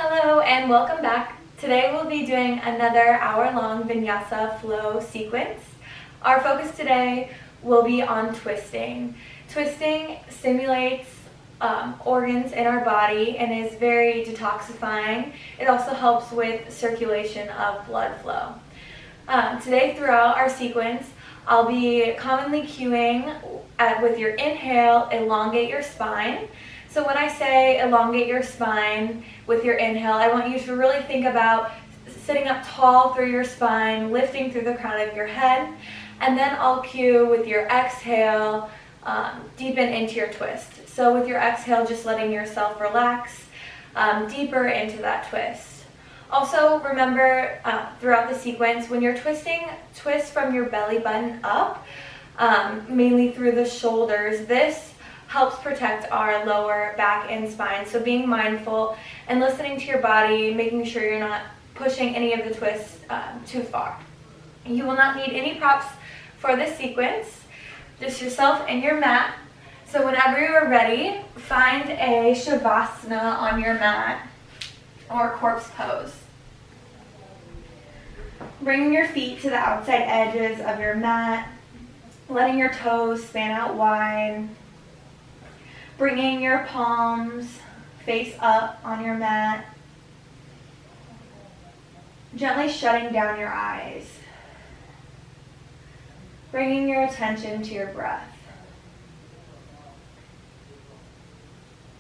Hello and welcome back. Today we'll be doing another hour-long vinyasa flow sequence. Our focus today will be on twisting. Twisting stimulates organs in our body and is very detoxifying. It also helps with circulation of blood flow. Today throughout our sequence, I'll be commonly cueing with your inhale, elongate your spine. So when I say elongate your spine with your inhale, I want you to really think about sitting up tall through your spine, lifting through the crown of your head, and then I'll cue with your exhale, deepen into your twist. So with your exhale, just letting yourself relax deeper into that twist. Also remember throughout the sequence, when you're twisting, twist from your belly button up, mainly through the shoulders. This helps protect our lower back and spine. So being mindful and listening to your body, making sure you're not pushing any of the twists too far. You will not need any props for this sequence, just yourself and your mat. So whenever you are ready, find a Shavasana on your mat or corpse pose. Bringing your feet to the outside edges of your mat, letting your toes span out wide. Bringing your palms face up on your mat. Gently shutting down your eyes. Bringing your attention to your breath.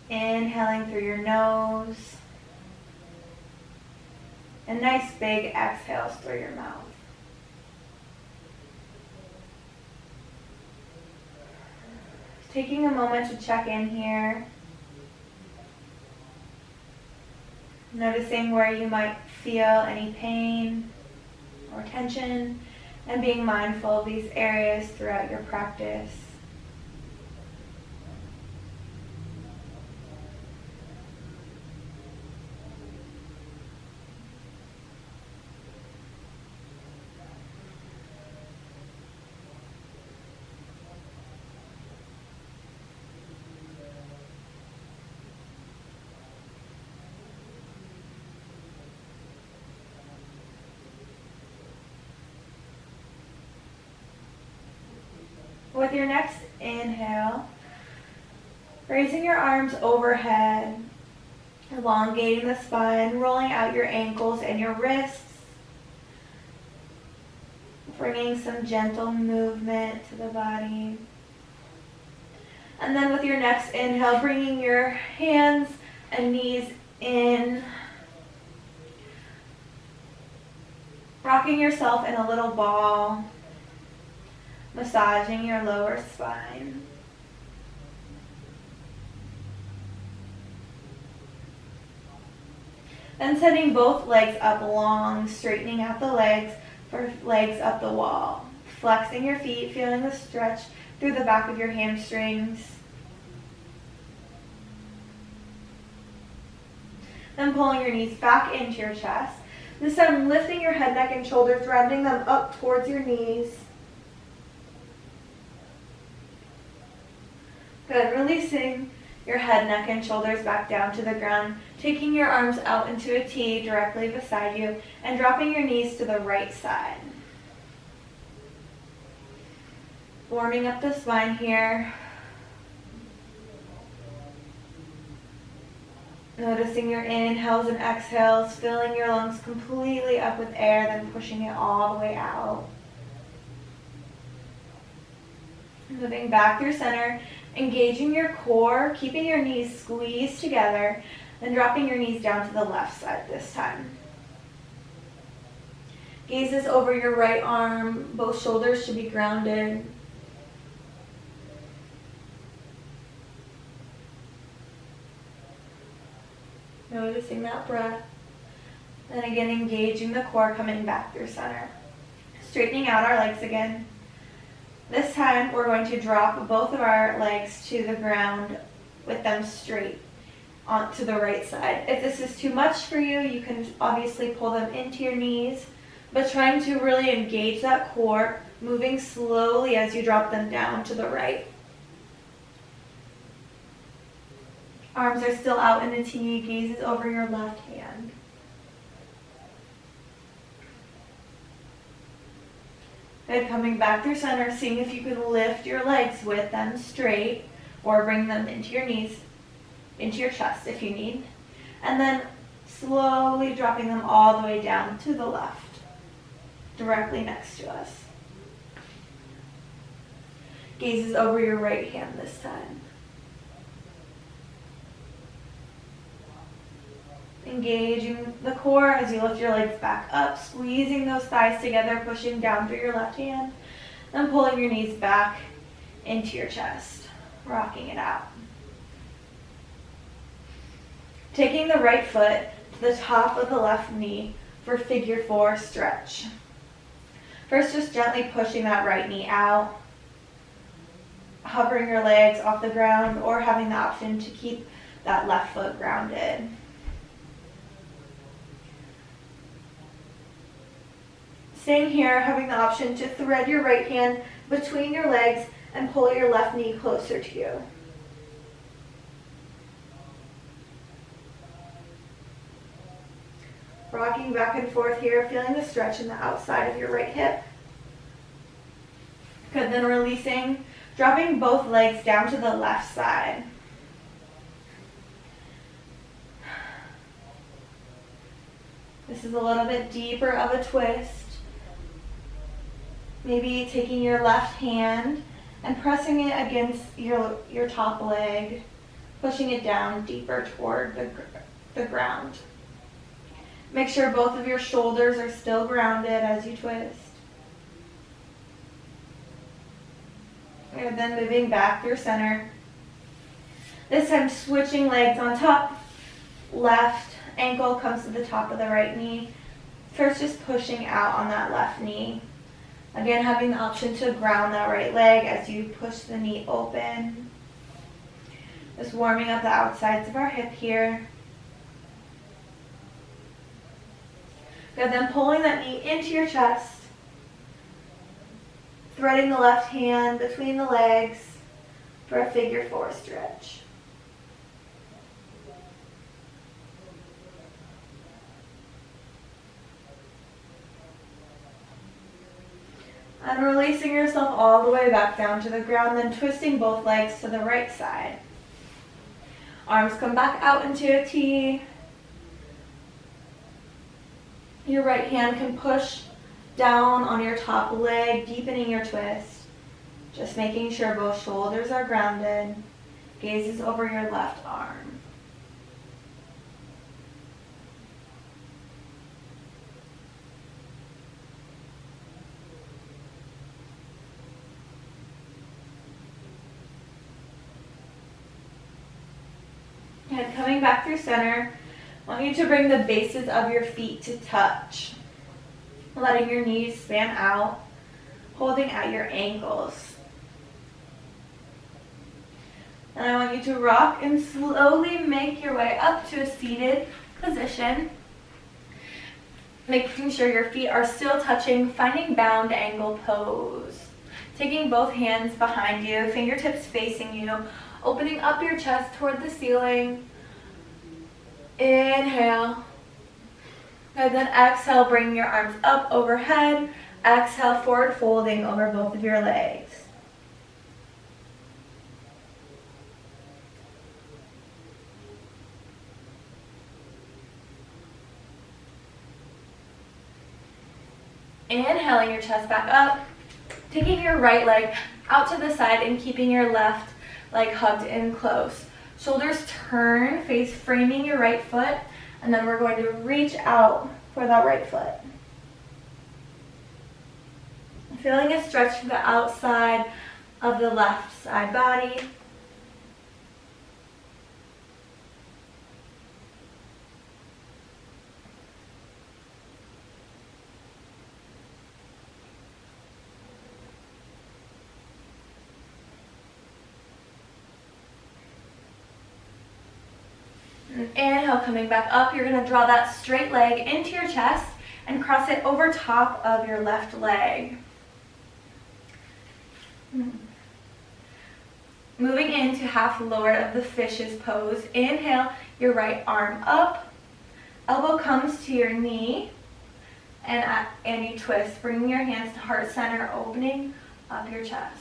Inhaling through your nose. And nice big exhales through your mouth. Taking a moment to check in here. Noticing where you might feel any pain or tension and being mindful of these areas throughout your practice. With your next inhale, raising your arms overhead, elongating the spine, rolling out your ankles and your wrists, bringing some gentle movement to the body. And then with your next inhale, bringing your hands and knees in, rocking yourself in a little ball, massaging your lower spine. Then sending both legs up long, straightening out the legs for legs up the wall. Flexing your feet, feeling the stretch through the back of your hamstrings. Then pulling your knees back into your chest. This time lifting your head, neck, and shoulders, rounding them up towards your knees. Good. Releasing your head, neck, and shoulders back down to the ground, taking your arms out into a T directly beside you, and dropping your knees to the right side. Warming up the spine here. Noticing your inhales and exhales, filling your lungs completely up with air, then pushing it all the way out. Moving back through center, engaging your core, keeping your knees squeezed together, then dropping your knees down to the left side this time. Gazes over your right arm, both shoulders should be grounded. Noticing that breath. Then again, engaging the core, coming back through center. Straightening out our legs again. This time, we're going to drop both of our legs to the ground with them straight onto the right side. If this is too much for you, you can obviously pull them into your knees, but trying to really engage that core, moving slowly as you drop them down to the right. Arms are still out in a T, gazes over your left hand. Good, coming back through center, seeing if you can lift your legs with them straight or bring them into your knees, into your chest if you need. And then slowly dropping them all the way down to the left, directly next to us. Gazes over your right hand this time. Engaging the core as you lift your legs back up, squeezing those thighs together, pushing down through your left hand, and pulling your knees back into your chest, rocking it out. Taking the right foot to the top of the left knee for figure 4 stretch. First, just gently pushing that right knee out, hovering your legs off the ground, or having the option to keep that left foot grounded. Staying here, having the option to thread your right hand between your legs and pull your left knee closer to you. Rocking back and forth here, feeling the stretch in the outside of your right hip. Good, then releasing, dropping both legs down to the left side. This is a little bit deeper of a twist. Maybe taking your left hand and pressing it against your top leg, pushing it down deeper toward the ground. Make sure both of your shoulders are still grounded as you twist. And then moving back through center. This time switching legs on top. Left ankle comes to the top of the right knee. First, just pushing out on that left knee. Again, having the option to ground that right leg as you push the knee open. Just warming up the outsides of our hip here. Good, then pulling that knee into your chest. Threading the left hand between the legs for a figure 4 stretch. And releasing yourself all the way back down to the ground, then twisting both legs to the right side. Arms come back out into a T. Your right hand can push down on your top leg, deepening your twist. Just making sure both shoulders are grounded. Gazes over your left arm. And coming back through center, I want you to bring the bases of your feet to touch. Letting your knees span out, holding at your ankles. And I want you to rock and slowly make your way up to a seated position. Making sure your feet are still touching, finding bound angle pose. Taking both hands behind you, fingertips facing you, opening up your chest toward the ceiling. Inhale. And then exhale, bringing your arms up overhead. Exhale, forward folding over both of your legs. Inhaling your chest back up. Taking your right leg out to the side and keeping your left leg hugged in close. Shoulders turn, face framing your right foot, and then we're going to reach out for that right foot. Feeling a stretch to the outside of the left side body. Inhale, coming back up, you're going to draw that straight leg into your chest and cross it over top of your left leg. Moving into half lower of the fish's pose. Inhale your right arm up. Elbow comes to your knee. And you twist, bringing your hands to heart center, opening up your chest.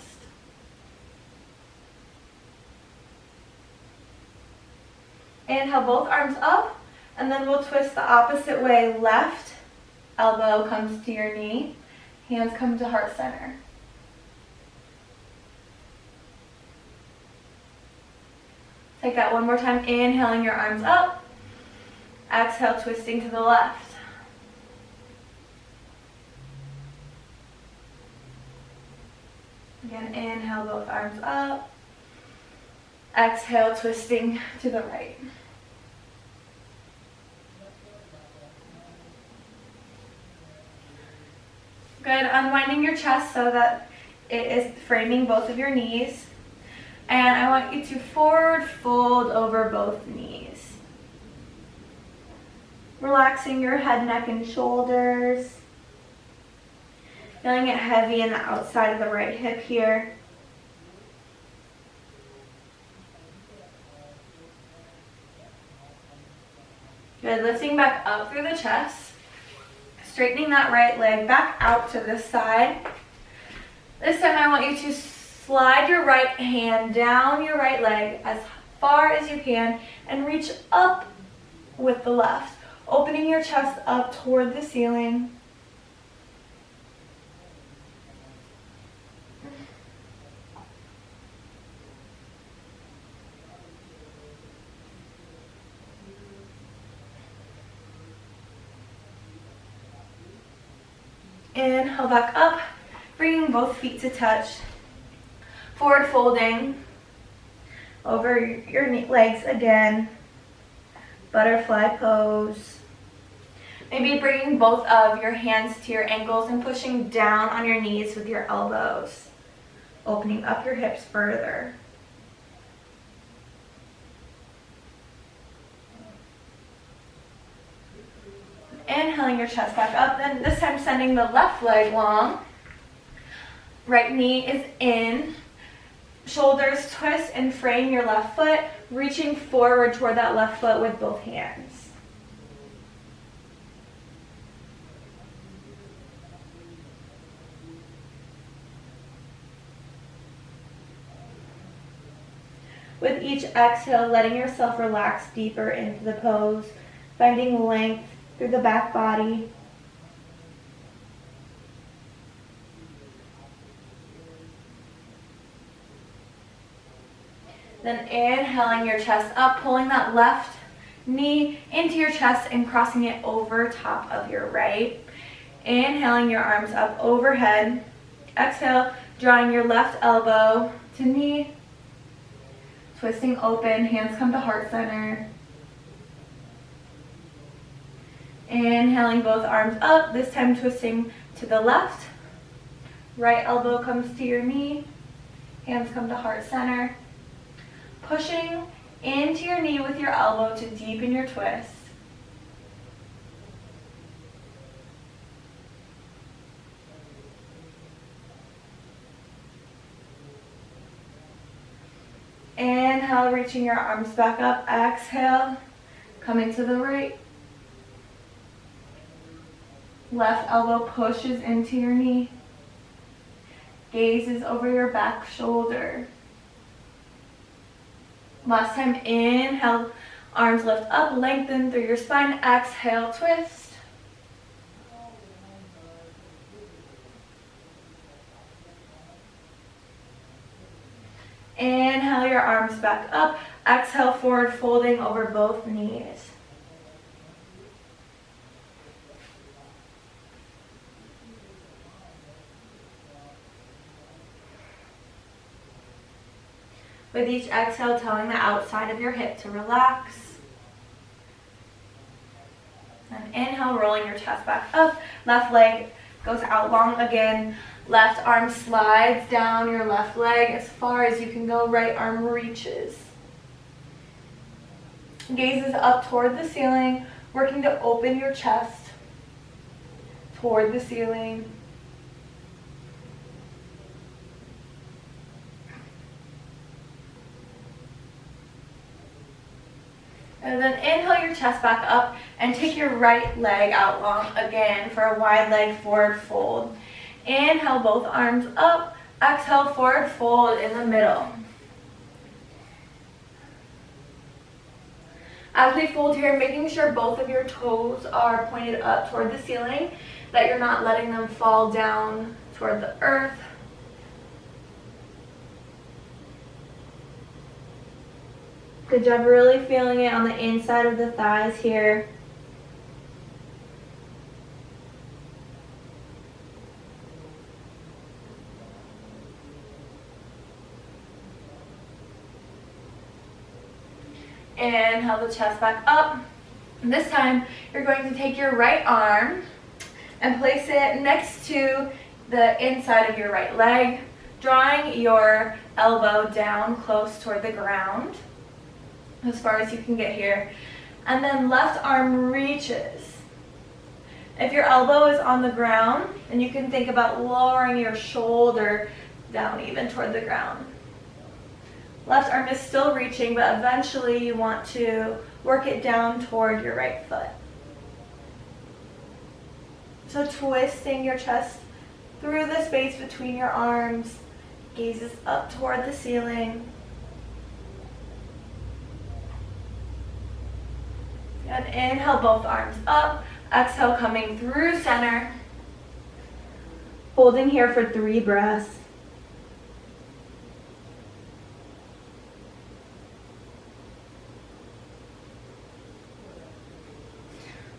Inhale both arms up, and then we'll twist the opposite way. Left elbow comes to your knee, hands come to heart center. Take that one more time, inhaling your arms up, exhale, twisting to the left. Again, inhale both arms up, exhale, twisting to the right. Good, unwinding your chest so that it is framing both of your knees. And I want you to forward fold over both knees. Relaxing your head, neck, and shoulders. Feeling it heavy in the outside of the right hip here. Good, lifting back up through the chest. Straightening that right leg back out to the side. This time I want you to slide your right hand down your right leg as far as you can and reach up with the left, opening your chest up toward the ceiling. Inhale back up, bringing both feet to touch. Forward folding over your legs again. Butterfly pose. Maybe bringing both of your hands to your ankles and pushing down on your knees with your elbows. Opening up your hips further. Inhaling your chest back up, then this time sending the left leg long. Right knee is in. Shoulders twist and frame your left foot, reaching forward toward that left foot with both hands. With each exhale, letting yourself relax deeper into the pose, finding length through the back body. Then inhaling your chest up, pulling that left knee into your chest and crossing it over top of your right. Inhaling your arms up overhead. Exhale, drawing your left elbow to knee. Twisting open, hands come to heart center. Inhaling both arms up, this time twisting to the left. Right elbow comes to your knee. Hands come to heart center. Pushing into your knee with your elbow to deepen your twist. Inhale, reaching your arms back up. Exhale, coming to the right. Left elbow pushes into your knee. Gaze is over your back shoulder. Last time, inhale, arms lift up, lengthen through your spine. Exhale, twist. Inhale your arms back up. Exhale, forward folding over both knees. With each exhale, telling the outside of your hip to relax. And inhale, rolling your chest back up. Left leg goes out long again. Left arm slides down your left leg as far as you can go. Right arm reaches. Gazes up toward the ceiling, working to open your chest toward the ceiling. And then inhale your chest back up and take your right leg out long again for a wide leg forward fold. Inhale both arms up, exhale forward fold in the middle. As we fold here, making sure both of your toes are pointed up toward the ceiling, that you're not letting them fall down toward the earth. Good job, really feeling it on the inside of the thighs here. Inhale the chest back up. And this time, you're going to take your right arm and place it next to the inside of your right leg, drawing your elbow down close toward the ground, as far as you can get here. And then left arm reaches. If your elbow is on the ground, then you can think about lowering your shoulder down even toward the ground. Left arm is still reaching, but eventually you want to work it down toward your right foot. So twisting your chest through the space between your arms, gazes up toward the ceiling. And inhale both arms up, exhale coming through center. Holding here for 3 breaths.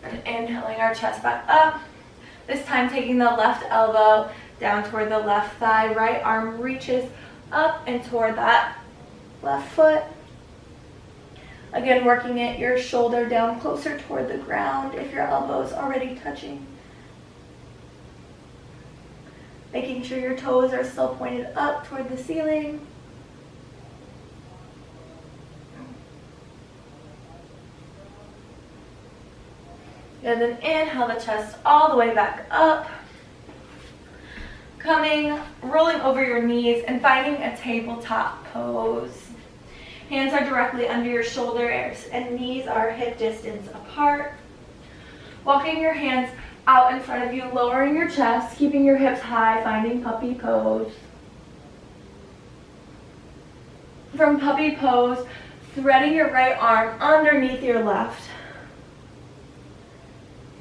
And inhaling our chest back up. This time taking the left elbow down toward the left thigh. Right arm reaches up and toward that left foot. Again, working it, your shoulder down closer toward the ground if your elbow is already touching. Making sure your toes are still pointed up toward the ceiling. And then inhale the chest all the way back up. Rolling over your knees and finding a tabletop pose. Hands are directly under your shoulders and knees are hip distance apart. Walking your hands out in front of you, lowering your chest, keeping your hips high, finding puppy pose. From puppy pose, threading your right arm underneath your left.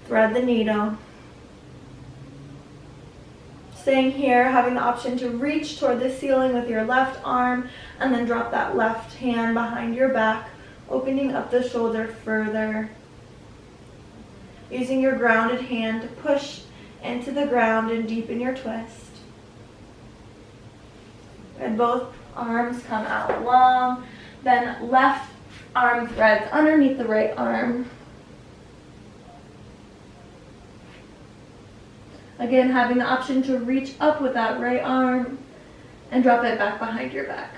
Thread the needle. Staying here, having the option to reach toward the ceiling with your left arm and then drop that left hand behind your back, opening up the shoulder further. Using your grounded hand to push into the ground and deepen your twist. And both arms come out long, then left arm threads underneath the right arm. Again, having the option to reach up with that right arm and drop it back behind your back.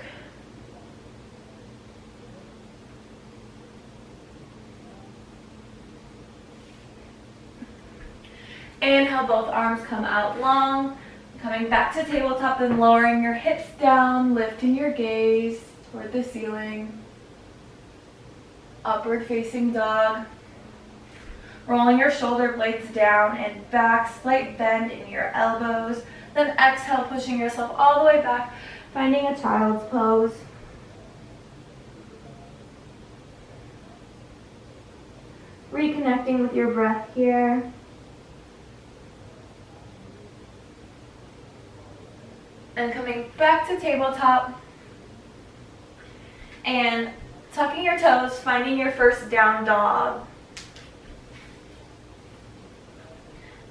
Inhale, both arms come out long. Coming back to tabletop and lowering your hips down, lifting your gaze toward the ceiling. Upward facing dog. Rolling your shoulder blades down and back, slight bend in your elbows. Then exhale, pushing yourself all the way back, finding a child's pose. Reconnecting with your breath here. And coming back to tabletop. And tucking your toes, finding your first down dog.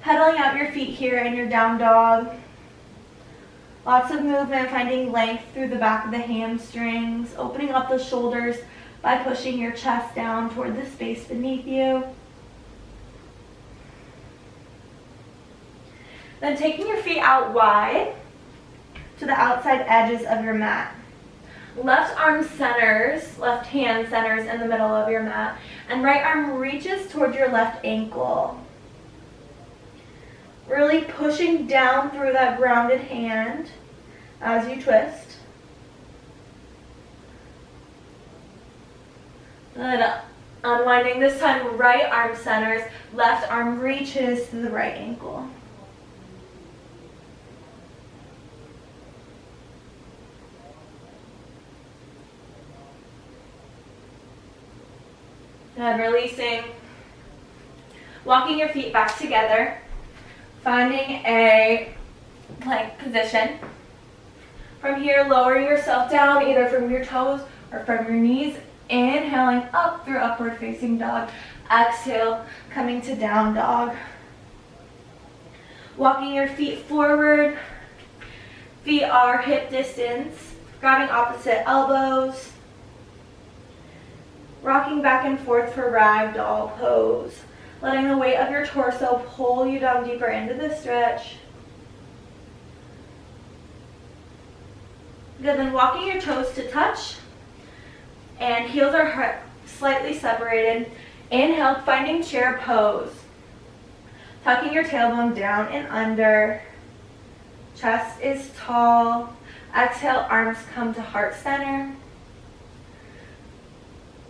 Pedaling out your feet here in your down dog. Lots of movement, finding length through the back of the hamstrings, opening up the shoulders by pushing your chest down toward the space beneath you. Then taking your feet out wide to the outside edges of your mat. Left arm centers, left hand centers in the middle of your mat, and right arm reaches toward your left ankle. Really pushing down through that grounded hand as you twist. Then Unwinding this time, right arm centers, left arm reaches to the right ankle. And releasing. Walking your feet back together, finding a plank position. From here, lowering yourself down either from your toes or from your knees. Inhaling up through upward facing dog. Exhale, coming to down dog. Walking your feet forward. Feet are hip distance. Grabbing opposite elbows. Rocking back and forth for ragdoll pose. Letting the weight of your torso pull you down deeper into the stretch. Good, then walking your toes to touch. And heels are slightly separated. Inhale, finding chair pose. Tucking your tailbone down and under. Chest is tall. Exhale, arms come to heart center.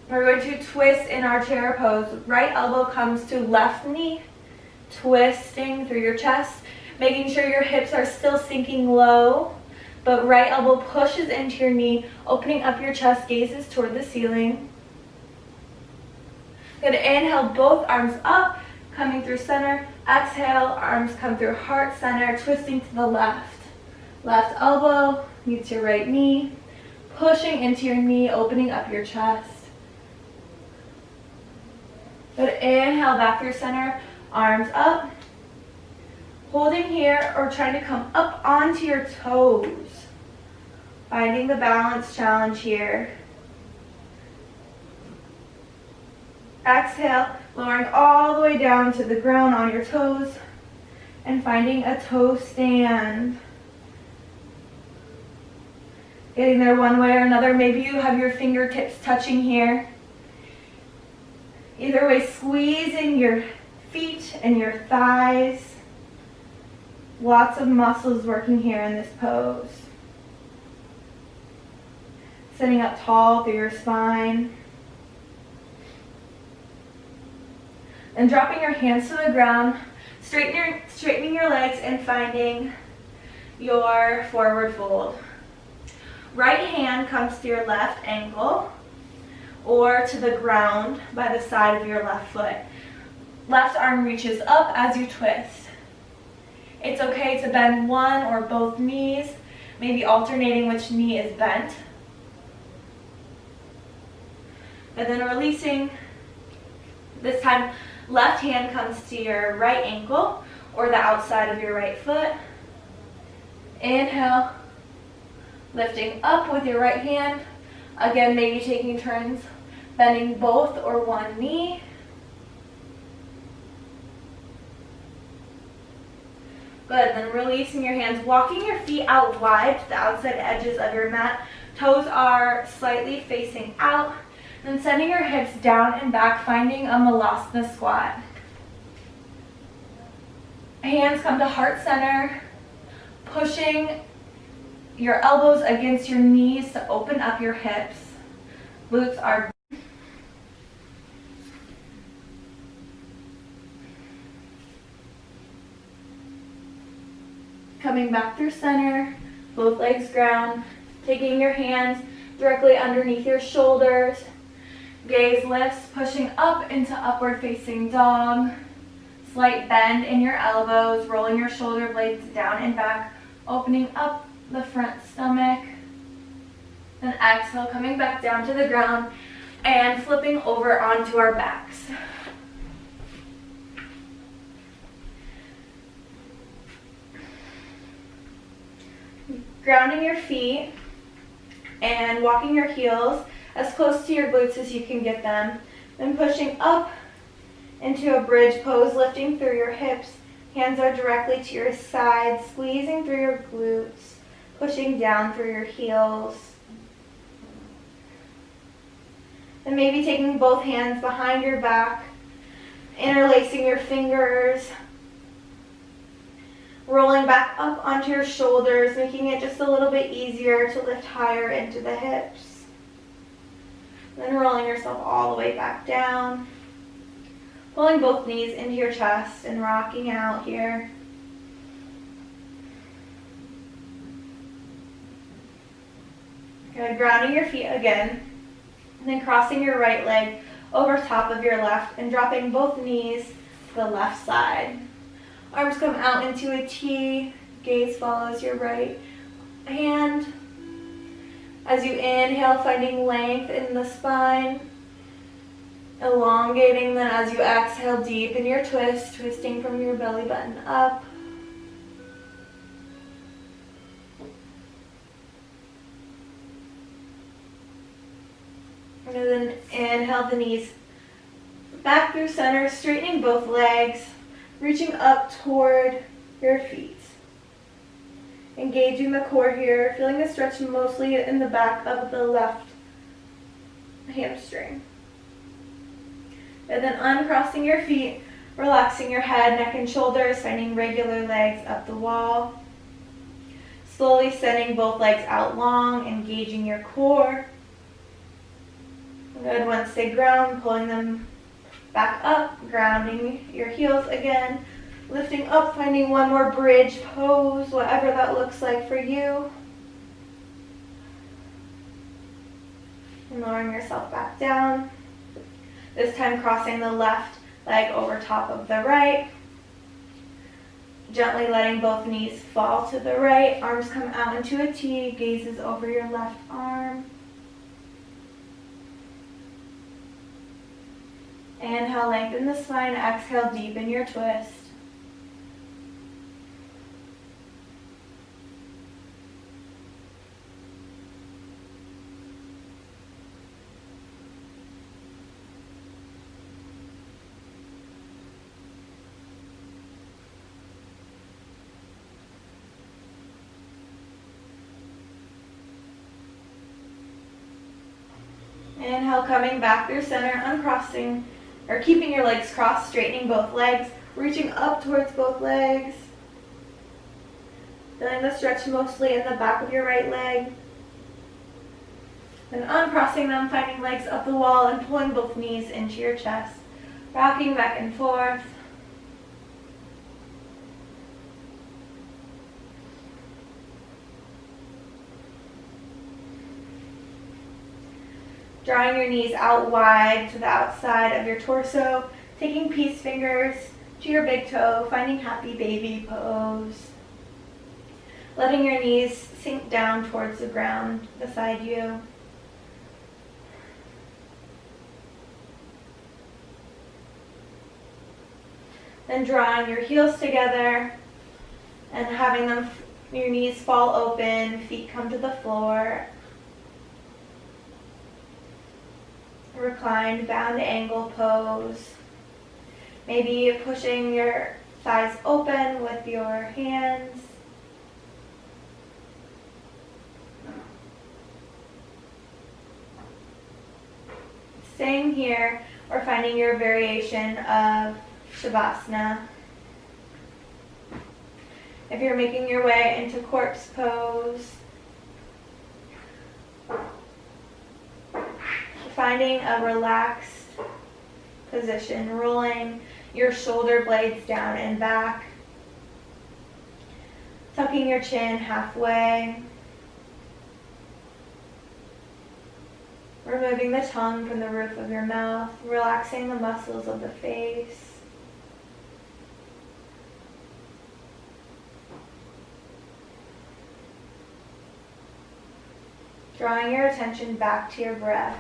We're going to twist in our chair pose. Right elbow comes to left knee, twisting through your chest, making sure your hips are still sinking low, but right elbow pushes into your knee, opening up your chest, gazes toward the ceiling. Good, inhale, both arms up, coming through center. Exhale, arms come through heart center, twisting to the left. Left elbow meets your right knee, pushing into your knee, opening up your chest. Good, inhale back through center, arms up. Holding here or trying to come up onto your toes. Finding the balance challenge here. Exhale, lowering all the way down to the ground on your toes and finding a toe stand. Getting there one way or another. Maybe you have your fingertips touching here. Either way, squeezing your feet and your thighs. Lots of muscles working here in this pose. Sitting up tall through your spine. And dropping your hands to the ground, straightening your legs and finding your forward fold. Right hand comes to your left ankle or to the ground by the side of your left foot. Left arm reaches up as you twist. It's okay to bend one or both knees, maybe alternating which knee is bent. And then releasing. This time, left hand comes to your right ankle or the outside of your right foot. Inhale, lifting up with your right hand. Again, maybe taking turns, bending both or one knee. Good, then releasing your hands, walking your feet out wide to the outside edges of your mat. Toes are slightly facing out. Then sending your hips down and back, finding a Malasana squat. Hands come to heart center, pushing your elbows against your knees to open up your hips. Glutes are coming back through center, both legs ground, taking your hands directly underneath your shoulders. Gaze lifts, pushing up into upward facing dog. Slight bend in your elbows, rolling your shoulder blades down and back, opening up the front stomach. Then exhale, coming back down to the ground and flipping over onto our backs. Grounding your feet and walking your heels as close to your glutes as you can get them. Then pushing up into a bridge pose, lifting through your hips. Hands are directly to your sides, squeezing through your glutes, pushing down through your heels. Then maybe taking both hands behind your back, interlacing your fingers, rolling back up onto your shoulders, making it just a little bit easier to lift higher into the hips. Then rolling yourself all the way back down. Pulling both knees into your chest and rocking out here. Good, grounding your feet again. And then crossing your right leg over top of your left and dropping both knees to the left side. Arms come out into a T. Gaze follows your right hand. As you inhale, finding length in the spine. Elongating, then as you exhale, deepen your twist, twisting from your belly button up. And then inhale the knees back through center, straightening both legs, reaching up toward your feet. Engaging the core here, feeling the stretch mostly in the back of the left hamstring. And then uncrossing your feet, relaxing your head, neck, and shoulders, finding regular legs up the wall. Slowly sending both legs out long, engaging your core. Good, once they ground, pulling them back up, grounding your heels again. Lifting up, finding one more bridge pose, whatever that looks like for you. And lowering yourself back down. This time crossing the left leg over top of the right. Gently letting both knees fall to the right. Arms come out into a T, gazes over your left arm. Inhale, lengthen the spine. Exhale, deepen your twist. Inhale, coming back through center, uncrossing, or keeping your legs crossed, straightening both legs, reaching up towards both legs. Feeling the stretch mostly in the back of your right leg. Then uncrossing them, finding legs up the wall and pulling both knees into your chest. Rocking back and forth. Drawing your knees out wide to the outside of your torso, taking peace fingers to your big toe, finding happy baby pose. Letting your knees sink down towards the ground beside you. Then drawing your heels together and having your knees fall open, feet come to the floor. Reclined bound angle pose. Maybe pushing your thighs open with your hands. Staying here or finding your variation of Shavasana. If you're making your way into corpse pose, finding a relaxed position, rolling your shoulder blades down and back, tucking your chin halfway, removing the tongue from the roof of your mouth, relaxing the muscles of the face. Drawing your attention back to your breath.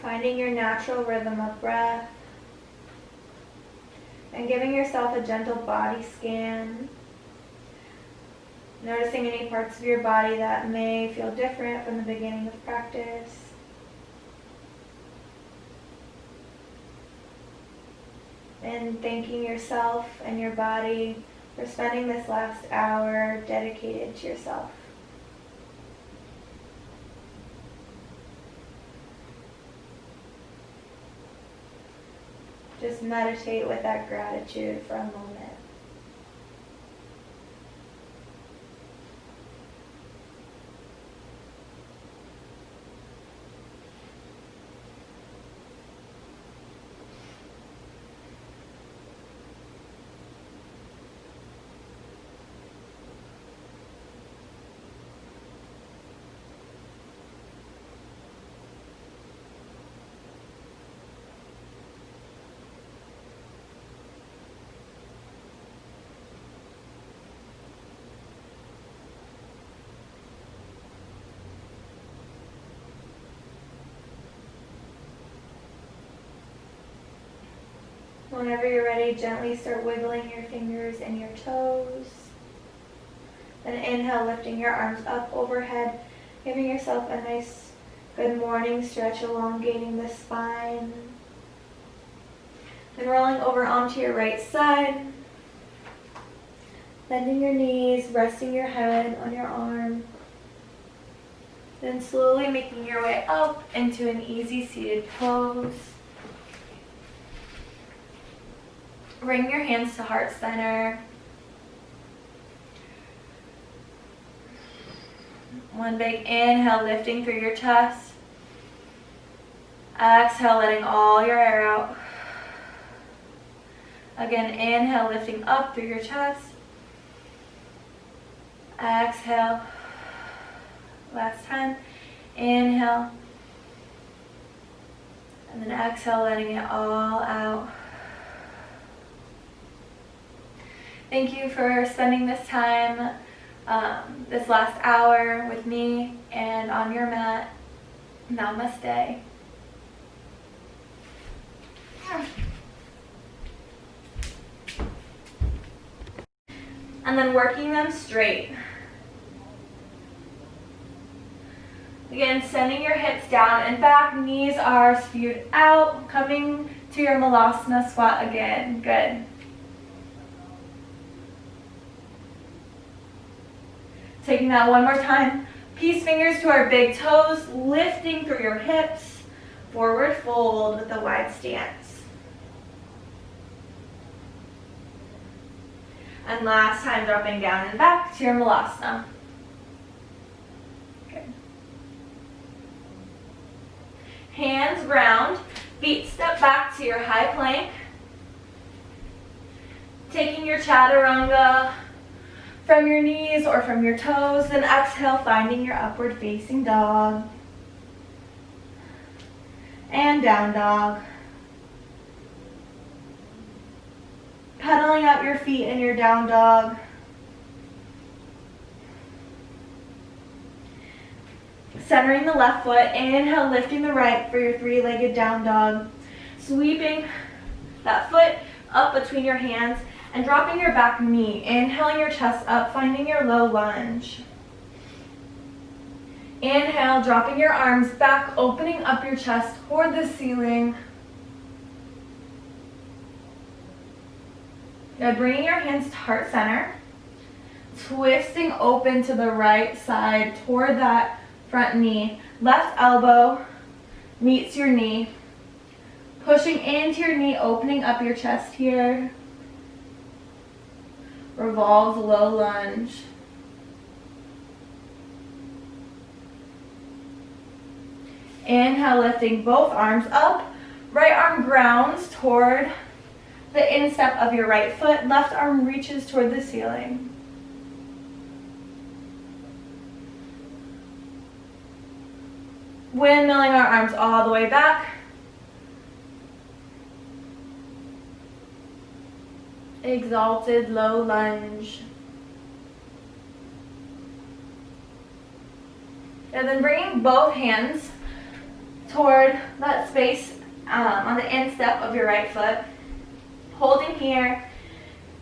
Finding your natural rhythm of breath. And giving yourself a gentle body scan. Noticing any parts of your body that may feel different from the beginning of practice. And thanking yourself and your body for spending this last hour dedicated to yourself. Just meditate with that gratitude for a moment. Whenever you're ready, gently start wiggling your fingers and your toes. Then inhale, lifting your arms up overhead, giving yourself a nice good morning stretch, elongating the spine. Then rolling over onto your right side, bending your knees, resting your head on your arm. Then slowly making your way up into an easy seated pose. Bring your hands to heart center. One big inhale, lifting through your chest. Exhale, letting all your air out. Again, inhale, lifting up through your chest. Exhale. Last time. Inhale. And then exhale, letting it all out. Thank you for spending this time, this last hour with me and on your mat. Namaste. And then working them straight. Again, sending your hips down and back, knees are spewed out, coming to your Malasana squat again. Good. Taking that one more time. Peace fingers to our big toes, lifting through your hips. Forward fold with a wide stance. And last time, dropping down and back to your Malasana. Good. Hands ground, feet step back to your high plank. Taking your chaturanga from your knees or from your toes, then exhale, finding your upward facing dog. And down dog. Pedaling out your feet in your down dog. Centering the left foot, inhale, lifting the right for your three-legged down dog. Sweeping that foot up between your hands and dropping your back knee. Inhaling your chest up, finding your low lunge. Inhale, dropping your arms back, opening up your chest toward the ceiling. Now bringing your hands to heart center. Twisting open to the right side toward that front knee. Left elbow meets your knee. Pushing into your knee, opening up your chest here. Revolves low lunge. Inhale, lifting both arms up. Right arm grounds toward the instep of your right foot. Left arm reaches toward the ceiling. Windmilling our arms all the way back. Exalted low lunge. And then bringing both hands toward that space on the instep of your right foot. Holding here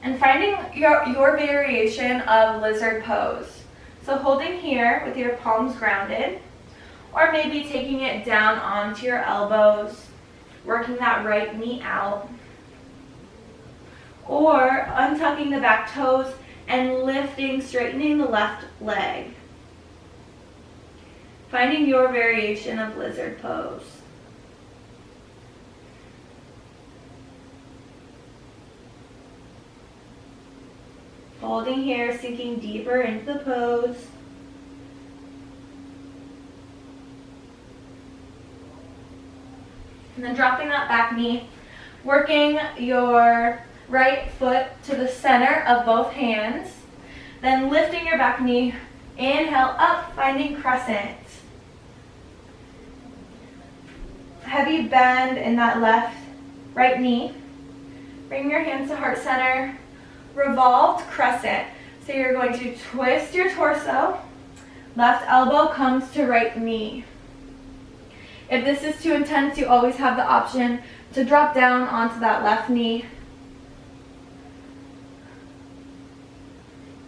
and finding your variation of lizard pose. So holding here with your palms grounded, or maybe taking it down onto your elbows, working that right knee out. Or untucking the back toes and lifting, straightening the left leg. Finding your variation of lizard pose. folding here, sinking deeper into the pose. And then dropping that back knee, working your right foot to the center of both hands. Then lifting your back knee, inhale up, finding crescent. Heavy bend in that right knee. Bring your hands to heart center. Revolved crescent. So you're going to twist your torso. Left elbow comes to right knee. If this is too intense, you always have the option to drop down onto that left knee.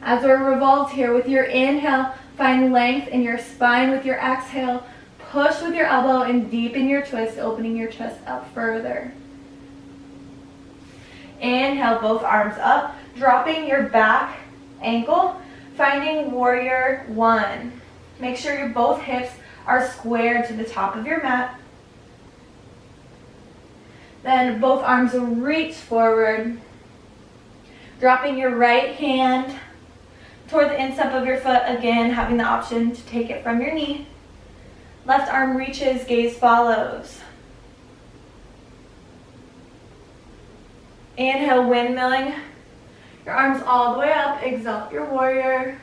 As we're revolved here, with your inhale, find length in your spine. With your exhale, push with your elbow and deepen your twist, opening your chest up further. Inhale, both arms up, dropping your back ankle, finding warrior one. Make sure your both hips are squared to the top of your mat. Then both arms will reach forward, dropping your right hand toward the instep of your foot, again having the option to take it from your knee. Left arm reaches, gaze follows. Inhale, windmilling your arms all the way up, exalt your warrior.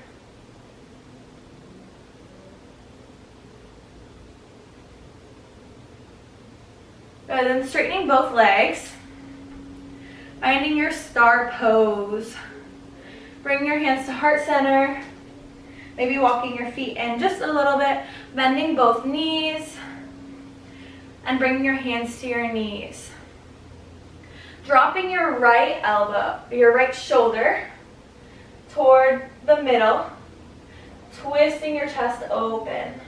Good, then straightening both legs, finding your star pose. Bring your hands to heart center, maybe walking your feet in just a little bit, bending both knees, and bringing your hands to your knees. Dropping your right elbow, your right shoulder toward the middle, twisting your chest open.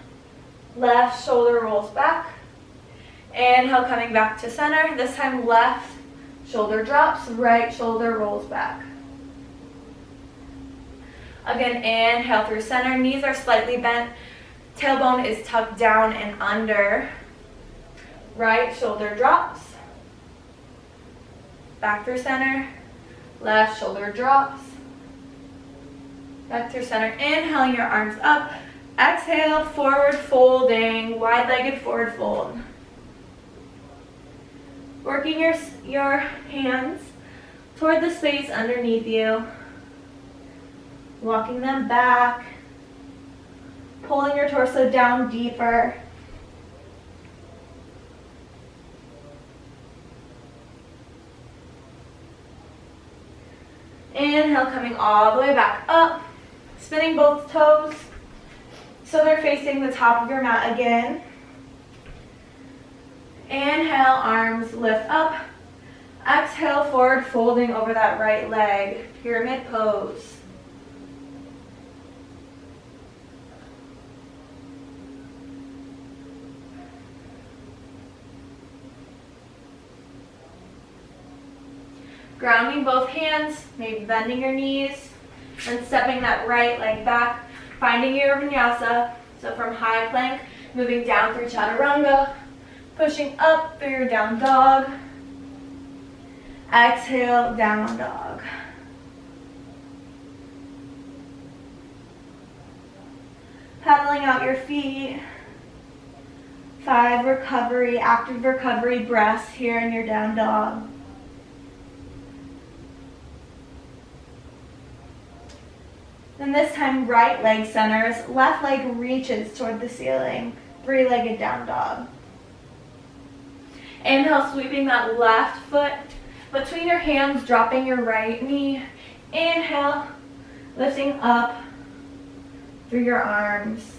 Left shoulder rolls back. Inhale, coming back to center. This time left shoulder drops, right shoulder rolls back. Again, inhale through center. Knees are slightly bent. Tailbone is tucked down and under. Right shoulder drops. Back through center. Left shoulder drops. Back through center. Inhaling your arms up. Exhale, forward folding, wide-legged forward fold. Working your hands toward the space underneath you. Walking them back. Pulling your torso down deeper. Inhale, coming all the way back up. Spinning both toes so they're facing the top of your mat again. Inhale, arms lift up. Exhale, forward folding over that right leg. Pyramid pose. Grounding both hands, maybe bending your knees, and stepping that right leg back, finding your vinyasa. So from high plank, moving down through chaturanga, pushing up through your down dog. Exhale, down dog. Pedaling out your feet. 5 recovery, active recovery breaths here in your down dog. Then this time, right leg centers, left leg reaches toward the ceiling. 3-legged down dog. Inhale, sweeping that left foot between your hands, dropping your right knee. Inhale, lifting up through your arms.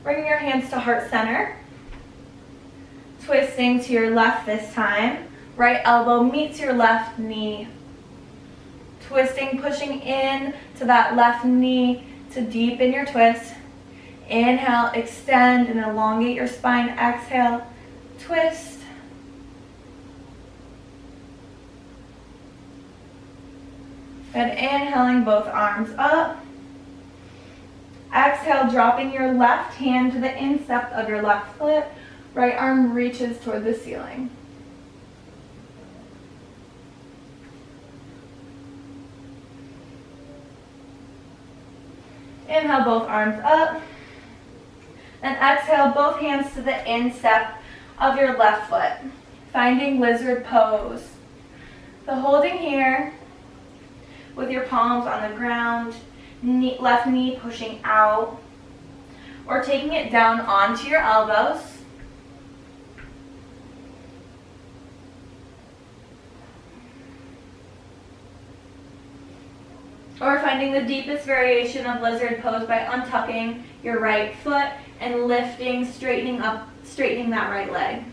Bringing your hands to heart center. Twisting to your left this time. Right elbow meets your left knee. Twisting, pushing in to that left knee to deepen your twist. Inhale, extend and elongate your spine. Exhale, twist. And inhaling, both arms up. Exhale, dropping your left hand to the instep of your left foot. Right arm reaches toward the ceiling. Inhale, both arms up. And exhale, both hands to the instep of your left foot. Finding lizard pose. So holding here with your palms on the ground, left knee pushing out, or taking it down onto your elbows. Or finding the deepest variation of lizard pose by untucking your right foot and lifting, straightening that right leg.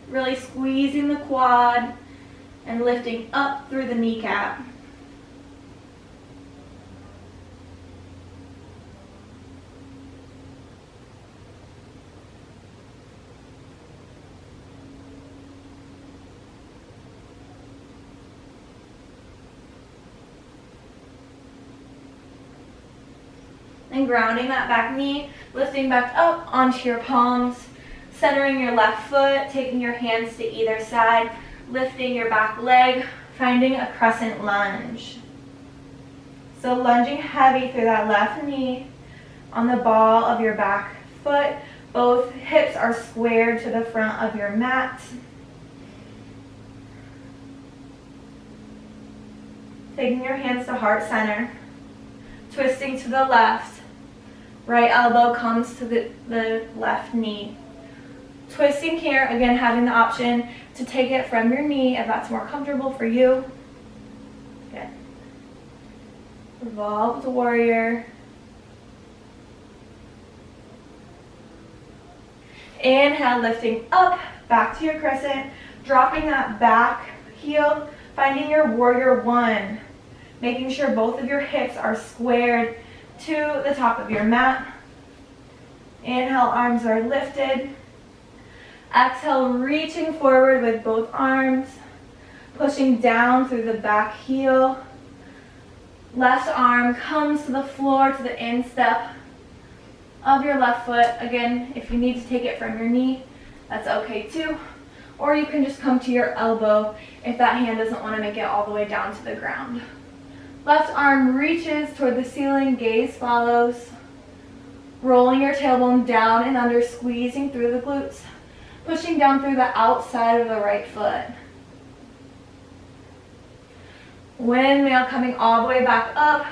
Really squeezing the quad and lifting up through the kneecap. And grounding that back knee, lifting back up onto your palms, centering your left foot, taking your hands to either side, lifting your back leg, finding a crescent lunge. So lunging heavy through that left knee on the ball of your back foot. Both hips are squared to the front of your mat. Taking your hands to heart center, twisting to the left. Right elbow comes to the left knee. Twisting here, again having the option to take it from your knee if that's more comfortable for you. Good. Revolved warrior. Inhale, lifting up, back to your crescent, dropping that back heel, finding your warrior one, making sure both of your hips are squared to the top of your mat. Inhale, arms are lifted. Exhale, reaching forward with both arms, pushing down through the back heel. Left arm comes to the floor, to the instep of your left foot. Again, if you need to take it from your knee, that's okay too. Or you can just come to your elbow if that hand doesn't want to make it all the way down to the ground. Left arm reaches toward the ceiling, gaze follows. Rolling your tailbone down and under, squeezing through the glutes. Pushing down through the outside of the right foot. Windmill coming all the way back up.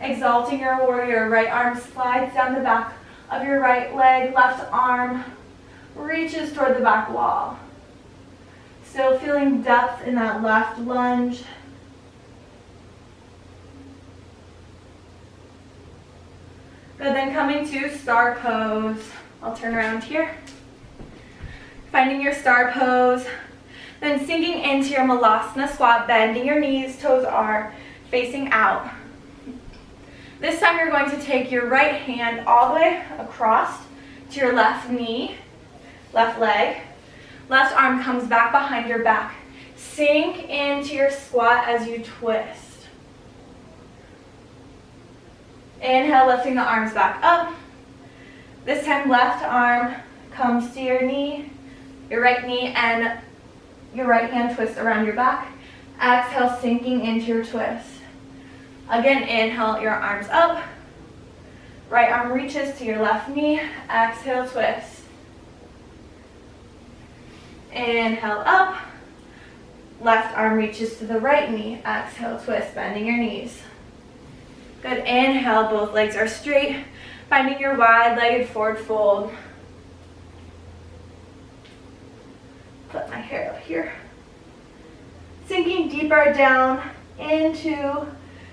Exalting your warrior. Right arm slides down the back of your right leg. Left arm reaches toward the back wall. Still feeling depth in that left lunge. Good, then coming to star pose. I'll turn around here. Finding your star pose. Then sinking into your Malasana squat, bending your knees, toes are facing out. This time you're going to take your right hand all the way across to your left knee, left leg. Left arm comes back behind your back. Sink into your squat as you twist. Inhale, lifting the arms back up. This time left arm comes to your knee, your right knee, and your right hand twists around your back. Exhale, sinking into your twist. Again, inhale, your arms up. Right arm reaches to your left knee. Exhale, twist. Inhale, up. Left arm reaches to the right knee. Exhale, twist, bending your knees. Good, inhale, both legs are straight. Finding your wide-legged forward fold. Put my hair up here. Sinking deeper down into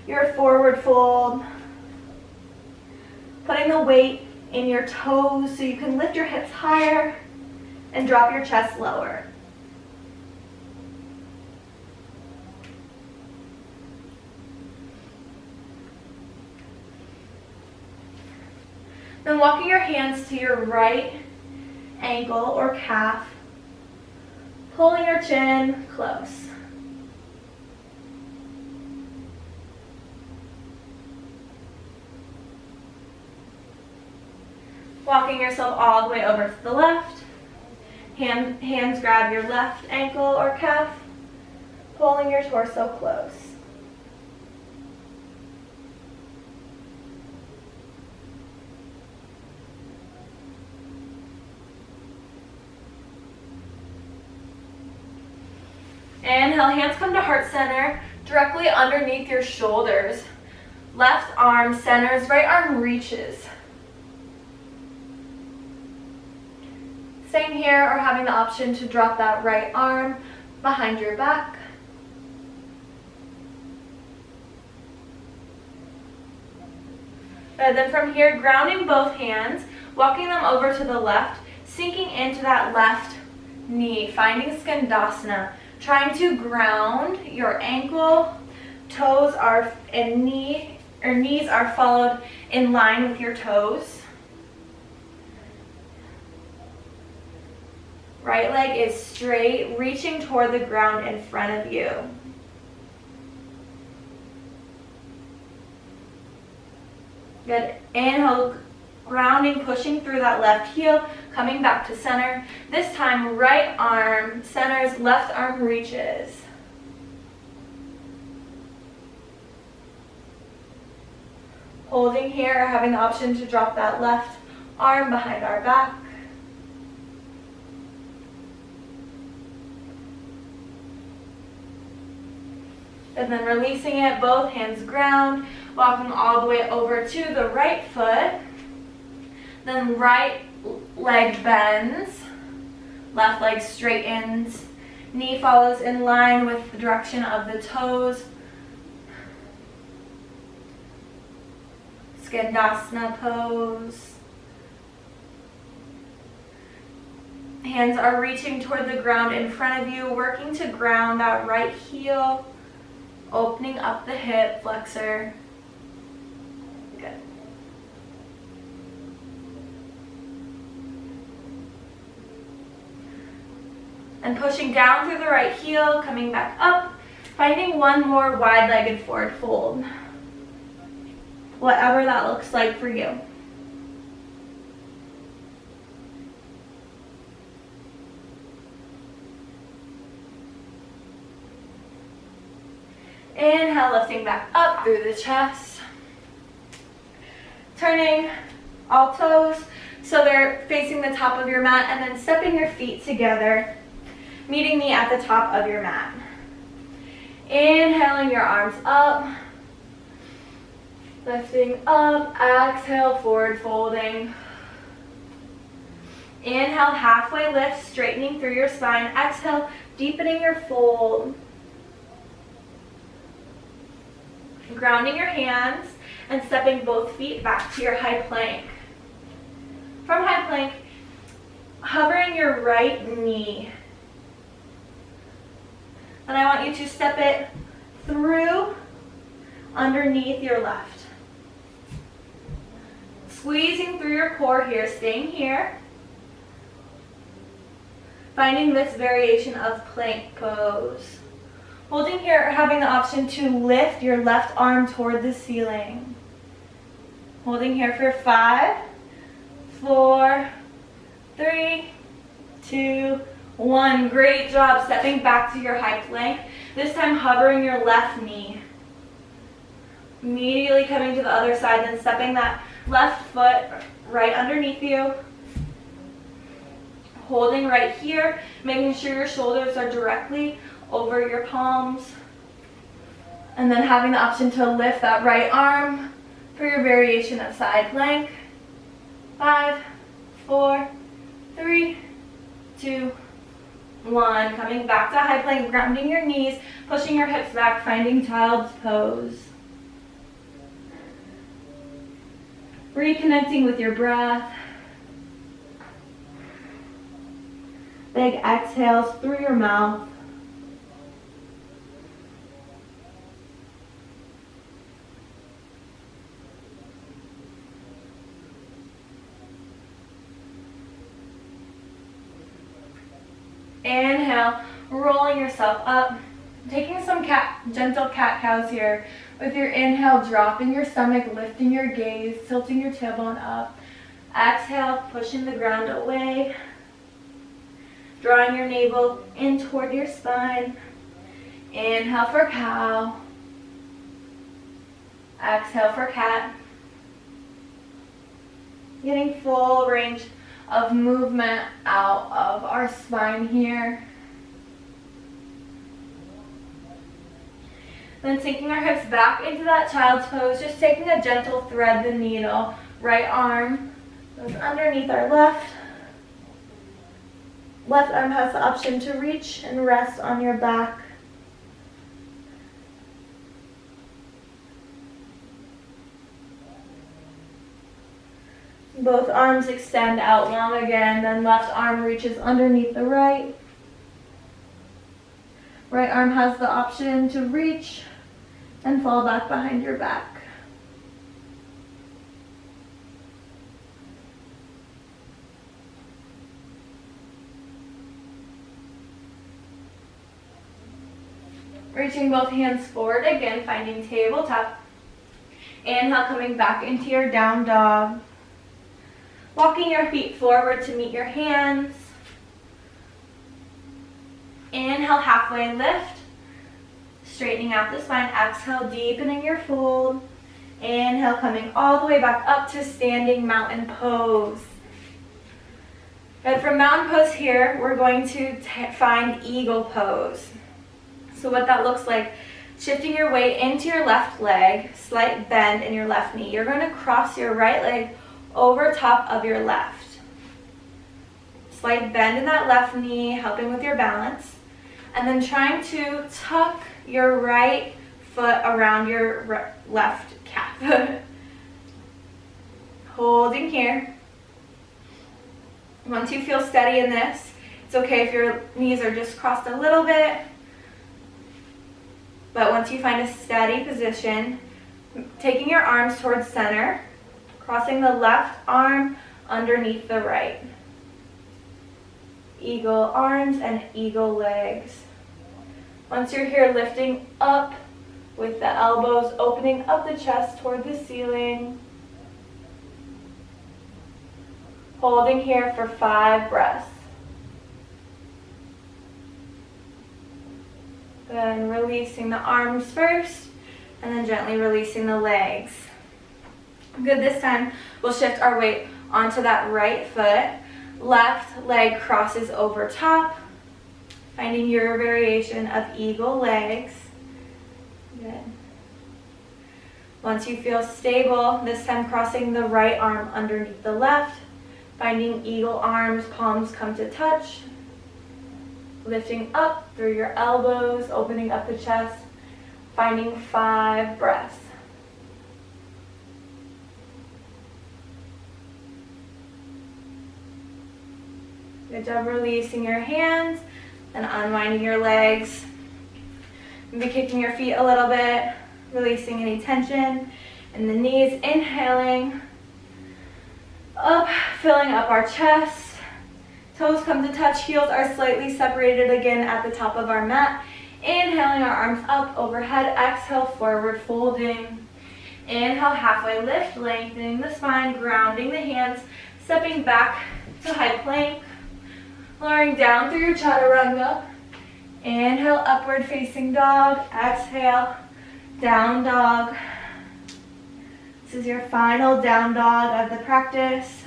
your forward fold. Putting the weight in your toes so you can lift your hips higher and drop your chest lower. Then walking your hands to your right ankle or calf, pulling your chin close. Walking yourself all the way over to the left. Hands grab your left ankle or calf, pulling your torso close. Inhale, hands come to heart center, directly underneath your shoulders. Left arm centers, right arm reaches. Staying here or having the option to drop that right arm behind your back. And then from here, grounding both hands, walking them over to the left, sinking into that left knee, finding Skandasana. Trying to ground your ankle, toes are and knees are followed in line with your toes. Right leg is straight, reaching toward the ground in front of you. Good. Inhale, grounding, pushing through that left heel, coming back to center. This time, right arm centers, left arm reaches. Holding here, having the option to drop that left arm behind our back. And then releasing it, both hands ground, walking all the way over to the right foot. Then right leg bends, left leg straightens, knee follows in line with the direction of the toes. Skandasana pose. Hands are reaching toward the ground in front of you, working to ground that right heel, opening up the hip flexor. Good. And pushing down through the right heel, coming back up, finding one more wide-legged forward fold. Whatever that looks like for you. Inhale, lifting back up through the chest. Turning all toes so they're facing the top of your mat, and then stepping your feet together, meeting me at the top of your mat. Inhaling your arms up, lifting up, exhale, forward folding. Inhale, halfway lift, straightening through your spine. Exhale, deepening your fold. Grounding your hands and stepping both feet back to your high plank. From high plank, hovering your right knee. And I want you to step it through underneath your left. Squeezing through your core here, staying here. Finding this variation of plank pose. Holding here, having the option to lift your left arm toward the ceiling. Holding here for 5, 4, 3, 2, 1. Great job. Stepping back to your high plank. This time hovering your left knee. Immediately coming to the other side, then stepping that left foot right underneath you. Holding right here, making sure your shoulders are directly over your palms. And then having the option to lift that right arm for your variation of side plank. 5, 4, 3, 2, 1. Coming back to high plank, grounding your knees, pushing your hips back, finding child's pose. Reconnecting with your breath. Big exhales through your mouth. Inhale, rolling yourself up, taking some gentle cat-cows here. With your inhale, dropping your stomach, lifting your gaze, tilting your tailbone up. Exhale, pushing the ground away. Drawing your navel in toward your spine. Inhale for cow. Exhale for cat. Getting full range of movement out of our spine here. Then sinking our hips back into that child's pose, just taking a gentle thread the needle. Right arm goes underneath our left. Left arm has the option to reach and rest on your back. Both arms extend out long again, then left arm reaches underneath the right. Right arm has the option to reach and fall back behind your back. Reaching both hands forward again, finding tabletop. Inhale, coming back into your down dog. Walking your feet forward to meet your hands. Inhale, halfway lift. Straightening out the spine. Exhale, deepening your fold. Inhale, coming all the way back up to standing mountain pose. Good, from mountain pose here, we're going to find eagle pose. So what that looks like, shifting your weight into your left leg, slight bend in your left knee. You're going to cross your right leg over top of your left. Slight bend in that left knee, helping with your balance. And then trying to tuck your right foot around your left calf. Holding here. Once you feel steady in this, it's okay if your knees are just crossed a little bit. But once you find a steady position, taking your arms towards center, crossing the left arm underneath the right. Eagle arms and eagle legs. Once you're here, lifting up with the elbows, opening up the chest toward the ceiling. Holding here for 5 breaths. Then releasing the arms first, and then gently releasing the legs. Good, this time we'll shift our weight onto that right foot. Left leg crosses over top, finding your variation of eagle legs. Good. Once you feel stable, this time crossing the right arm underneath the left, finding eagle arms, palms come to touch. Lifting up through your elbows, opening up the chest, finding 5 breaths. Good job releasing your hands and unwinding your legs. Maybe kicking your feet a little bit, releasing any tension in the knees. Inhaling up, filling up our chest. Toes come to touch, heels are slightly separated again at the top of our mat. Inhaling our arms up overhead, exhale, forward folding. Inhale, halfway lift, lengthening the spine, grounding the hands, stepping back to high plank. Lowering down through your chaturanga. Inhale, upward facing dog. Exhale, down dog. This is your final down dog of the practice.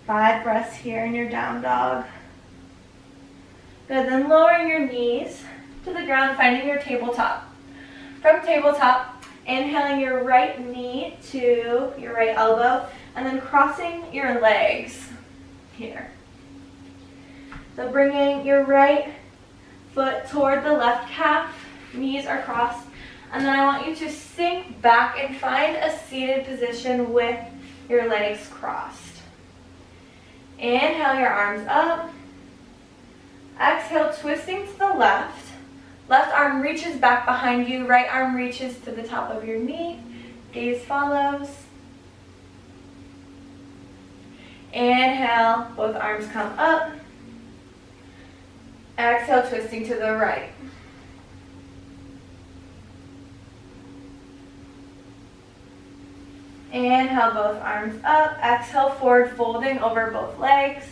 5 breaths here in your down dog. Good, then lowering your knees to the ground, finding your tabletop. From tabletop, inhaling your right knee to your right elbow, and then crossing your legs here. So bringing your right foot toward the left calf, knees are crossed, and then I want you to sink back and find a seated position with your legs crossed. Inhale your arms up. Exhale, twisting to the left. Left arm reaches back behind you, right arm reaches to the top of your knee. Gaze follows. Inhale, both arms come up. Exhale, twisting to the right. Inhale, both arms up. Exhale, forward folding over both legs.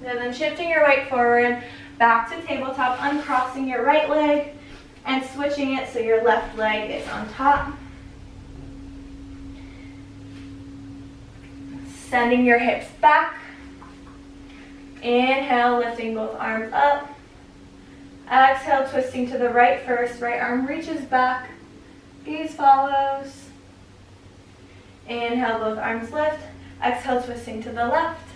And then shifting your weight forward, back to tabletop, uncrossing your right leg and switching it so your left leg is on top. Sending your hips back. Inhale, lifting both arms up. Exhale, twisting to the right first. Right arm reaches back. Gaze follows. Inhale, both arms lift. Exhale, twisting to the left.